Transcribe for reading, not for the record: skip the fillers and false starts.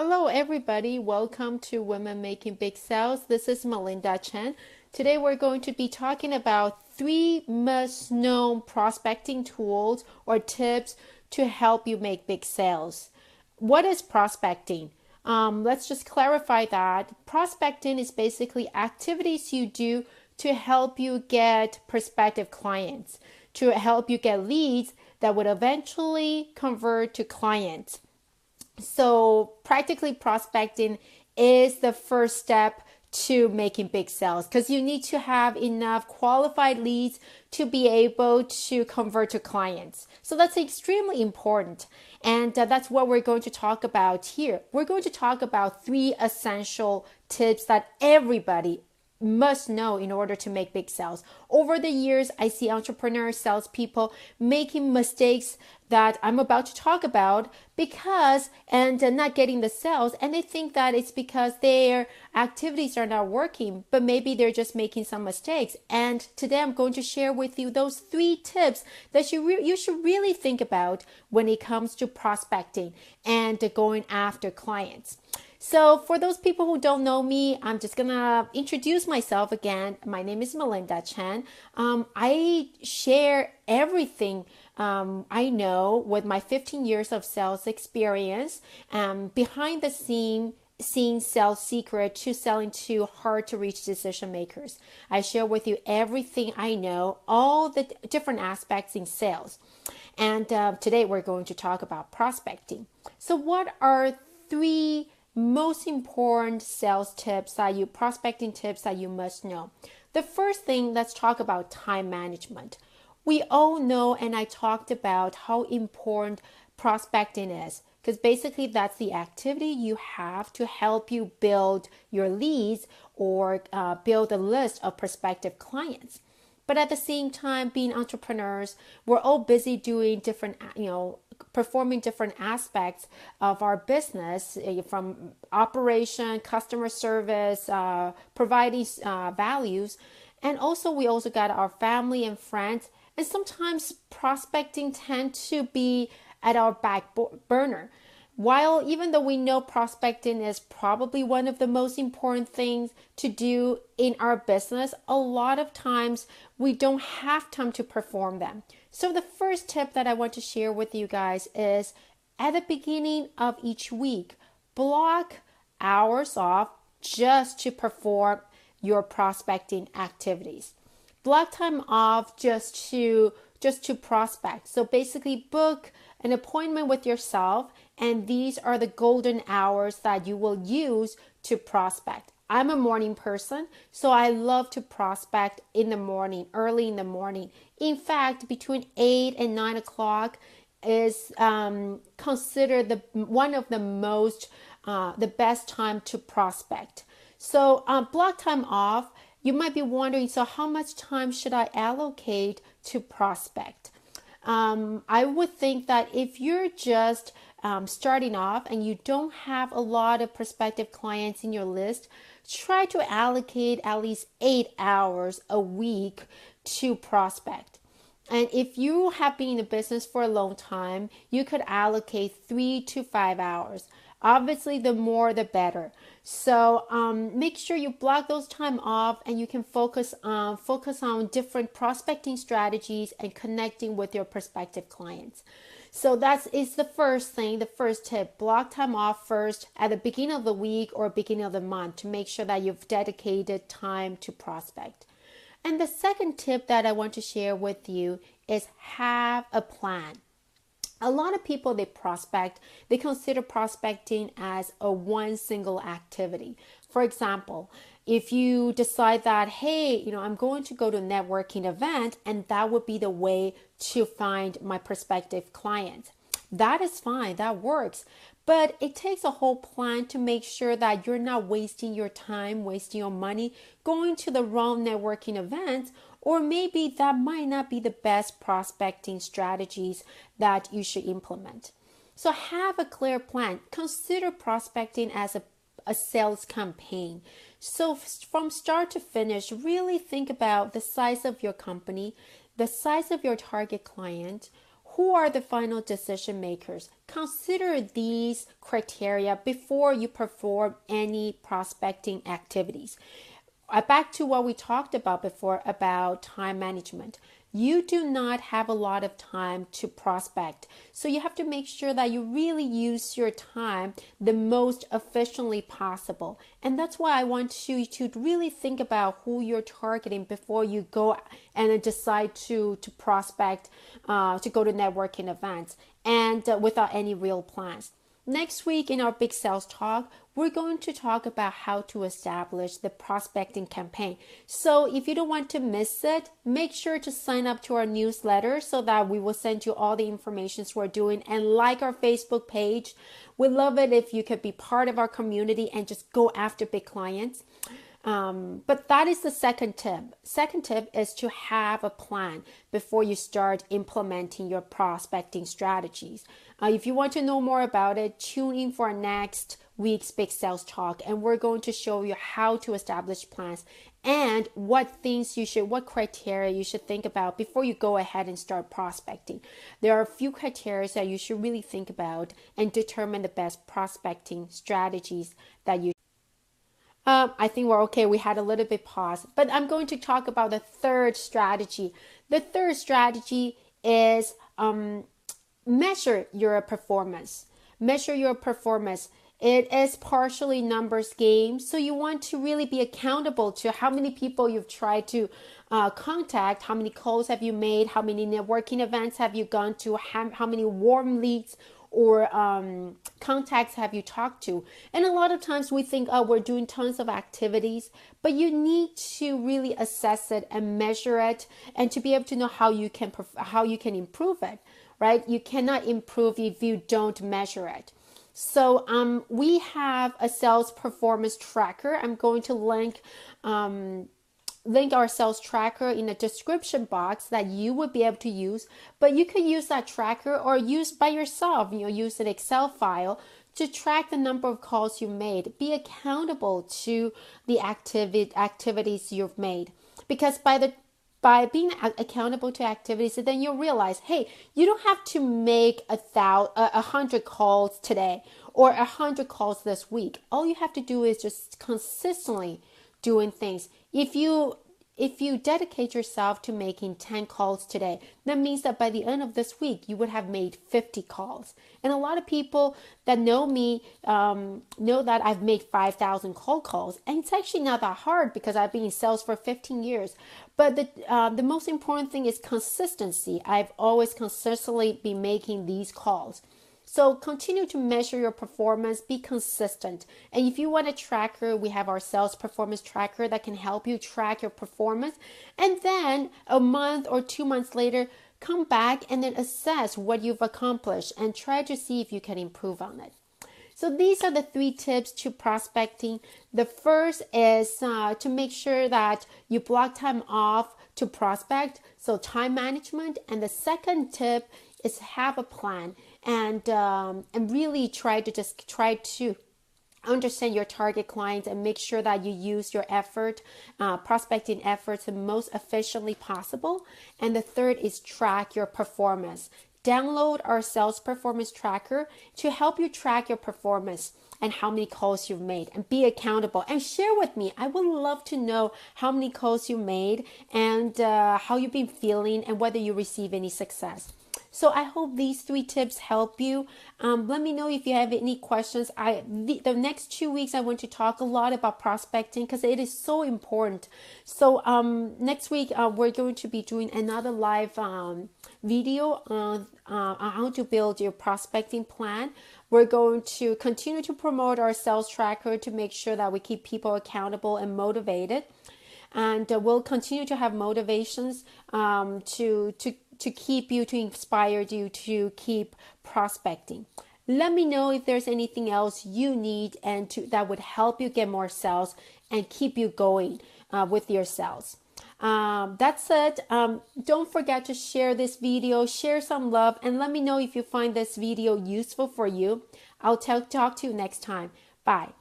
Hello, everybody. Welcome to Women Making Big Sales. This is Melinda Chen. Today, we're going to be talking about 3 must-know prospecting tools or tips to help you make big sales. What is prospecting? Let's just clarify that. Prospecting is basically activities you do to help you get prospective clients, to help you get leads that would eventually convert to clients. So practically prospecting is the first step to making big sales because you need to have enough qualified leads to be able to convert to clients. So that's extremely important. And that's what we're going to talk about here. We're going to talk about 3 essential tips that everybody must know in order to make big sales. Over the years, I see entrepreneurs, salespeople making mistakes that I'm about to talk about because and not getting the sales, and they think that it's because their activities are not working, but maybe they're just making some mistakes. And today I'm going to share with you those 3 tips that you should really think about when it comes to prospecting and going after clients. So for those people who don't know me, I'm just gonna introduce myself again. My name is Melinda Chen. I share everything I know with my 15 years of sales experience, behind the scene sales secret to selling to hard to reach decision makers. I share with you everything I know, all the different aspects in sales. And today we're going to talk about prospecting. So what are 3 most important sales tips prospecting tips that you must know? The first thing, let's talk about time management. We all know, and I talked about how important prospecting is because basically that's the activity you have to help you build your leads or build a list of prospective clients. But at the same time, being entrepreneurs, we're all busy doing different, performing different aspects of our business, from operation, customer service, providing values. And also, we also got our family and friends. And sometimes prospecting tend to be at our back burner. While even though we know prospecting is probably one of the most important things to do in our business, a lot of times we don't have time to perform them. So the first tip that I want to share with you guys is at the beginning of each week, block hours off just to perform your prospecting activities. Block time off just to prospect. So basically book an appointment with yourself, and these are the golden hours that you will use to prospect. I'm a morning person, so I love to prospect in the morning, early in the morning. In fact, between 8 and 9 o'clock is considered one of the best time to prospect. So block time off. You might be wondering, so how much time should I allocate to prospect? I would think that if you're just starting off and you don't have a lot of prospective clients in your list, try to allocate at least 8 hours a week to prospect. And if you have been in the business for a long time, you could allocate 3 to 5 hours. Obviously, the more the better. So make sure you block those time off, and you can focus on different prospecting strategies and connecting with your prospective clients. So that is the first thing, the first tip. Block time off first at the beginning of the week or beginning of the month to make sure that you've dedicated time to prospect. And the second tip that I want to share with you is have a plan. A lot of people, they consider prospecting as a one single activity. For example, if you decide that, hey, I'm going to go to a networking event and that would be the way to find my prospective clients. That is fine, that works. But it takes a whole plan to make sure that you're not wasting your time, wasting your money, going to the wrong networking events, or maybe that might not be the best prospecting strategies that you should implement. So have a clear plan. Consider prospecting as a sales campaign. So from start to finish, really think about the size of your company, the size of your target client, Who are the final decision makers? Consider these criteria before you perform any prospecting activities. Back to what we talked about before about time management. You do not have a lot of time to prospect. So you have to make sure that you really use your time the most efficiently possible. And that's why I want you to really think about who you're targeting before you go and decide to prospect, to go to networking events, and without any real plans. Next week in our Big Sales Talk, we're going to talk about how to establish the prospecting campaign. So if you don't want to miss it, make sure to sign up to our newsletter so that we will send you all the information we're doing, and like our Facebook page. We'd love it if you could be part of our community and just go after big clients. But that is the second tip. Second tip is to have a plan before you start implementing your prospecting strategies. If you want to know more about it, tune in for our next week's Big Sales Talk, and we're going to show you how to establish plans and what criteria you should think about before you go ahead and start prospecting. There are a few criteria that you should really think about and determine the best prospecting strategies that you I think we're okay. We had a little bit pause, but I'm going to talk about the third strategy. The third strategy is measure your performance. Measure your performance. It is partially numbers game, so you want to really be accountable to how many people you've tried to contact, how many calls have you made, how many networking events have you gone to, how many warm leads or contacts have you talked to. And a lot of times we think, oh, we're doing tons of activities, but you need to really assess it and measure it, and to be able to know how you can improve it, right? You cannot improve if you don't measure it. So we have a sales performance tracker. I'm going to link our sales tracker in the description box that you would be able to use, but you could use that tracker or use by yourself, use an Excel file to track the number of calls you made. Be accountable to the activities you've made, because by being accountable to activities, then you'll realize, hey, you don't have to make 100 calls today or 100 calls this week. All you have to do is just consistently doing things. If you dedicate yourself to making 10 calls today, that means that by the end of this week, you would have made 50 calls. And a lot of people that know me know that I've made 5,000 cold calls. And it's actually not that hard because I've been in sales for 15 years. But the most important thing is consistency. I've always consistently been making these calls. So continue to measure your performance, be consistent. And if you want a tracker, we have our sales performance tracker that can help you track your performance. And then a month or 2 months later, come back and then assess what you've accomplished and try to see if you can improve on it. So these are the 3 tips to prospecting. The first is to make sure that you block time off to prospect, so time management. And the second tip is have a plan and really try to understand your target clients and make sure that you use your prospecting efforts the most efficiently possible. And the third is track your performance. Download our sales performance tracker to help you track your performance and how many calls you've made, and be accountable and share with me. I would love to know how many calls you made and how you've been feeling and whether you receive any success. So I hope these 3 tips help you. Let me know if you have any questions. The next 2 weeks, I want to talk a lot about prospecting because it is so important. So next week, we're going to be doing another live video on how to build your prospecting plan. We're going to continue to promote our sales tracker to make sure that we keep people accountable and motivated. And we'll continue to have motivations to keep you, to inspire you to keep prospecting. Let me know if there's anything else you need and that would help you get more sales and keep you going with your sales. That's it. Don't forget to share this video, share some love, and let me know if you find this video useful for you. I'll talk to you next time. Bye.